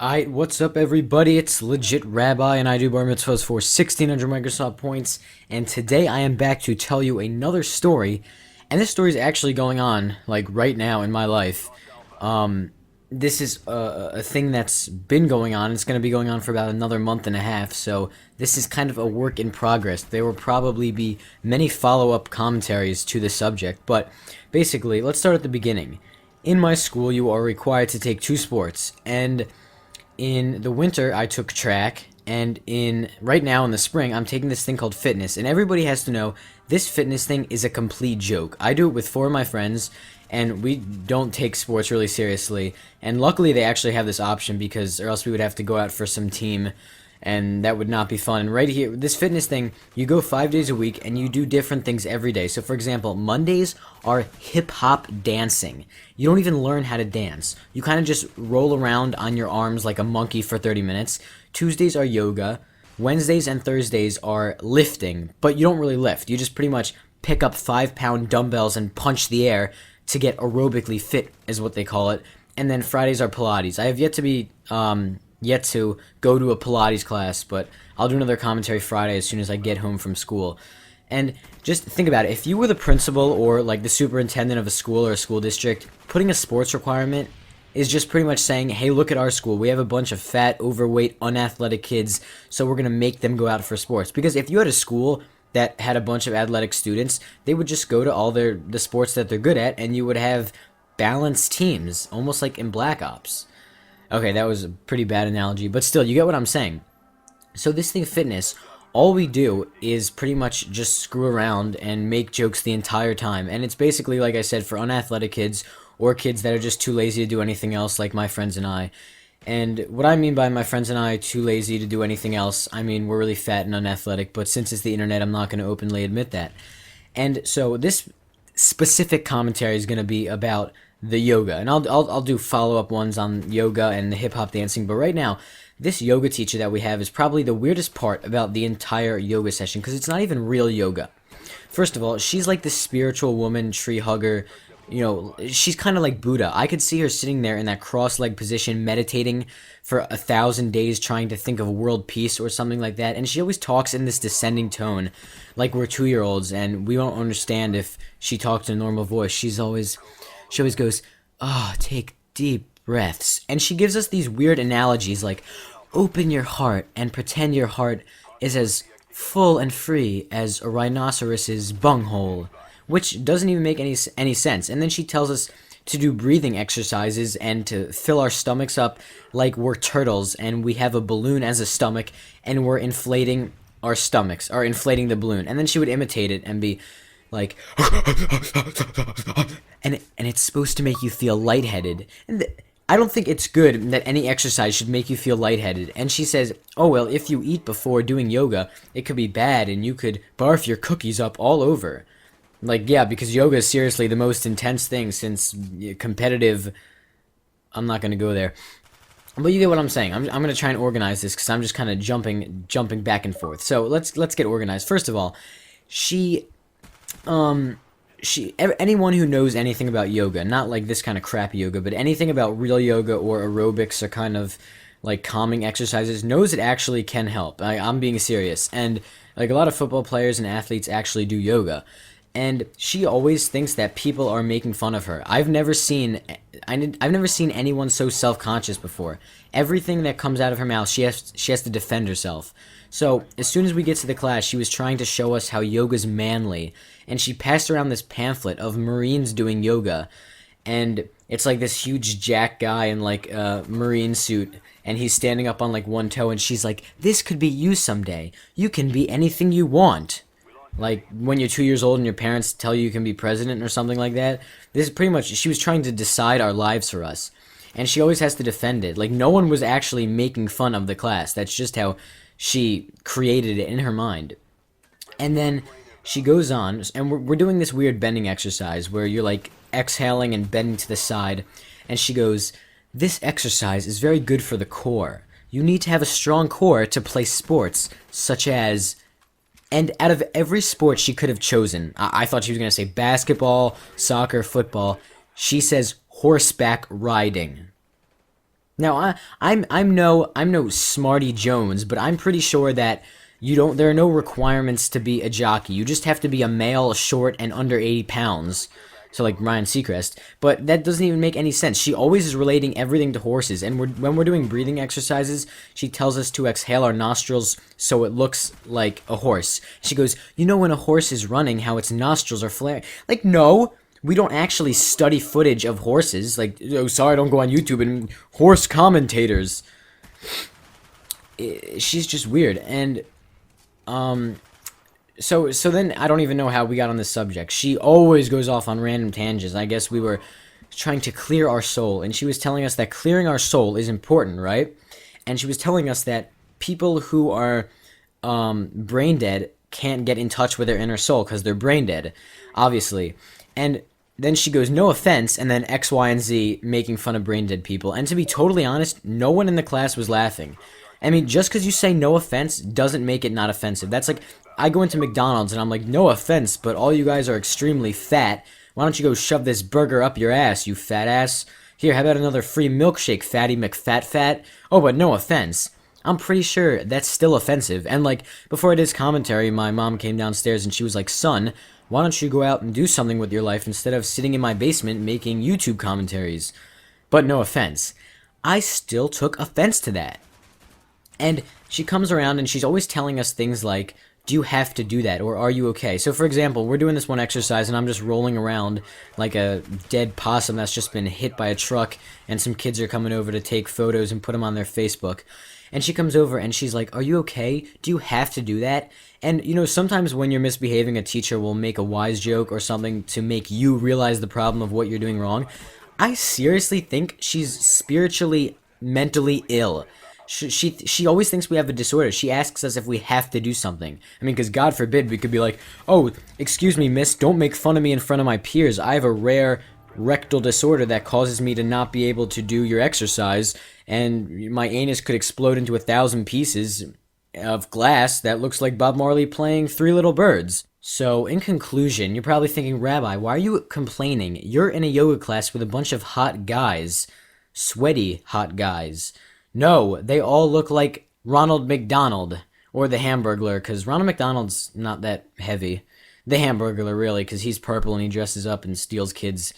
Alright, what's up everybody? It's Legit Rabbi and I do bar mitzvahs for 1600 Microsoft points, and today I am back to tell you another story, and this story is actually going on, like, right now in my life. This is a thing that's been going on. It's going to be going on for about another month and a half, so this is kind of a work in progress. There will probably be many follow-up commentaries to the subject, but basically, let's start at the beginning. In my school, you are required to take two sports, and in the winter I took track, and right now in the spring I'm taking this thing called fitness. And everybody has to know this fitness thing is a complete joke. I do it with four of my friends, and we don't take sports really seriously, and luckily they actually have this option, because or else we would have to go out for some team, and that would not be fun. And right here, this fitness thing, you go 5 days a week and you do different things every day. So for example, Mondays are hip-hop dancing. You don't even learn how to dance. You kind of just roll around on your arms like a monkey for 30 minutes. Tuesdays are yoga. Wednesdays and Thursdays are lifting, but you don't really lift. You just pretty much pick up 5-pound dumbbells and punch the air to get aerobically fit, is what they call it. And then Fridays are Pilates. I have yet to go to a Pilates class, but I'll do another commentary Friday as soon as I get home from school. And just think about it. If you were the principal or like the superintendent of a school or a school district, putting a sports requirement is just pretty much saying, hey, look at our school. We have a bunch of fat, overweight, unathletic kids, so we're going to make them go out for sports. Because if you had a school that had a bunch of athletic students, they would just go to all the sports that they're good at, and you would have balanced teams, almost like in Black Ops. Okay, that was a pretty bad analogy, but still, you get what I'm saying. So this thing, fitness, all we do is pretty much just screw around and make jokes the entire time. And it's basically, like I said, for unathletic kids or kids that are just too lazy to do anything else, like my friends and I. And what I mean by my friends and I too lazy to do anything else, I mean we're really fat and unathletic, but since it's the internet, I'm not going to openly admit that. And so this specific commentary is going to be about the yoga, and I'll do follow-up ones on yoga and the hip-hop dancing, but right now, this yoga teacher that we have is probably the weirdest part about the entire yoga session, because it's not even real yoga. First of all, she's like this spiritual woman, tree hugger, she's kind of like Buddha. I could see her sitting there in that cross-legged position, meditating for 1,000 days, trying to think of world peace or something like that, and she always talks in this descending tone, like we're 2-year-olds, and we don't understand if she talks in a normal voice. She always goes, take deep breaths. And she gives us these weird analogies like, open your heart and pretend your heart is as full and free as a rhinoceros's bunghole, which doesn't even make any sense. And then she tells us to do breathing exercises and to fill our stomachs up like we're turtles and we have a balloon as a stomach and we're inflating our stomachs, or inflating the balloon. And then she would imitate it and be like, and it's supposed to make you feel lightheaded. And I don't think it's good that any exercise should make you feel lightheaded. And she says, oh, well, if you eat before doing yoga, it could be bad and you could barf your cookies up all over. Like, yeah, because yoga is seriously the most intense thing since competitive. I'm not going to go there. But you get what I'm saying. I'm going to try and organize this because I'm just kind of jumping back and forth. So let's get organized. First of all, anyone who knows anything about yoga, not like this kind of crap yoga, but anything about real yoga or aerobics or kind of like calming exercises, knows it actually can help. I'm being serious. And like a lot of football players and athletes actually do yoga. And she always thinks that people are making fun of her. I've never seen anyone so self-conscious before. Everything that comes out of her mouth, she has to defend herself. So as soon as we get to the class, she was trying to show us how yoga's manly, and she passed around this pamphlet of Marines doing yoga, and it's like this huge jack guy in like a Marine suit, and he's standing up on like one toe, and she's like, this could be you someday. You can be anything you want. Like when you're 2 years old and your parents tell you can be president or something like that. This is pretty much, she was trying to decide our lives for us. And she always has to defend it. Like no one was actually making fun of the class. That's just how she created it in her mind. And then she goes on, and we're doing this weird bending exercise where you're like exhaling and bending to the side. And she goes, this exercise is very good for the core. You need to have a strong core to play sports such as... And out of every sport she could have chosen, I thought she was going to say basketball, soccer, football. She says horseback riding. Now I'm no Smarty Jones, but I'm pretty sure that you don't. There are no requirements to be a jockey. You just have to be a male, short, and under 80 pounds. So like Ryan Seacrest, but that doesn't even make any sense. She always is relating everything to horses, and when we're doing breathing exercises, she tells us to exhale our nostrils so it looks like a horse. She goes, you know when a horse is running, how its nostrils are flaring. Like no, we don't actually study footage of horses. Like, oh, sorry, I don't go on YouTube and horse commentators. She's just weird, and um, so then I don't even know how we got on this subject. She always goes off on random tangents. I guess we were trying to clear our soul, and she was telling us that clearing our soul is important, right? And she was telling us that people who are brain dead can't get in touch with their inner soul because they're brain dead, obviously. And then she goes, no offense, and then X, Y, and Z making fun of brain dead people. And to be totally honest, no one in the class was laughing. I mean, just because you say no offense doesn't make it not offensive. That's like, I go into McDonald's and I'm like, no offense, but all you guys are extremely fat. Why don't you go shove this burger up your ass, you fat ass? Here, how about another free milkshake, fatty McFat? Oh, but no offense. I'm pretty sure that's still offensive. And like, before I did this commentary, my mom came downstairs and she was like, son, why don't you go out and do something with your life instead of sitting in my basement making YouTube commentaries? But no offense. I still took offense to that. And she comes around and she's always telling us things like, do you have to do that or are you okay? So for example, we're doing this one exercise and I'm just rolling around like a dead possum that's just been hit by a truck, and some kids are coming over to take photos and put them on their Facebook. And she comes over and she's like, are you okay? Do you have to do that? And you know, sometimes when you're misbehaving, a teacher will make a wise joke or something to make you realize the problem of what you're doing wrong. I seriously think she's spiritually, mentally ill. She always thinks we have a disorder. She asks us if we have to do something. I mean, because God forbid we could be like, oh, excuse me, miss, don't make fun of me in front of my peers. I have a rare rectal disorder that causes me to not be able to do your exercise, and my anus could explode into 1,000 pieces of glass that looks like Bob Marley playing Three Little Birds. So, in conclusion, you're probably thinking, Rabbi, why are you complaining? You're in a yoga class with a bunch of hot guys. Sweaty hot guys. No, they all look like Ronald McDonald, or the Hamburglar, because Ronald McDonald's not that heavy. The Hamburglar, really, because he's purple and he dresses up and steals kids'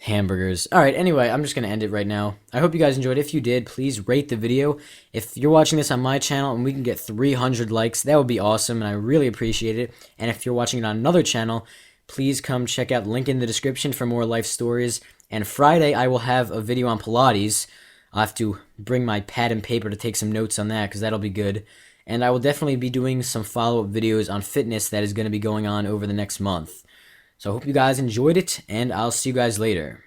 hamburgers. Alright, anyway, I'm just going to end it right now. I hope you guys enjoyed. If you did, please rate the video. If you're watching this on my channel and we can get 300 likes, that would be awesome, and I really appreciate it. And if you're watching it on another channel, please come check out the link in the description for more life stories. And Friday, I will have a video on Pilates. I'll have to bring my pad and paper to take some notes on that, because that'll be good. And I will definitely be doing some follow-up videos on fitness that is going to be going on over the next month. So I hope you guys enjoyed it, and I'll see you guys later.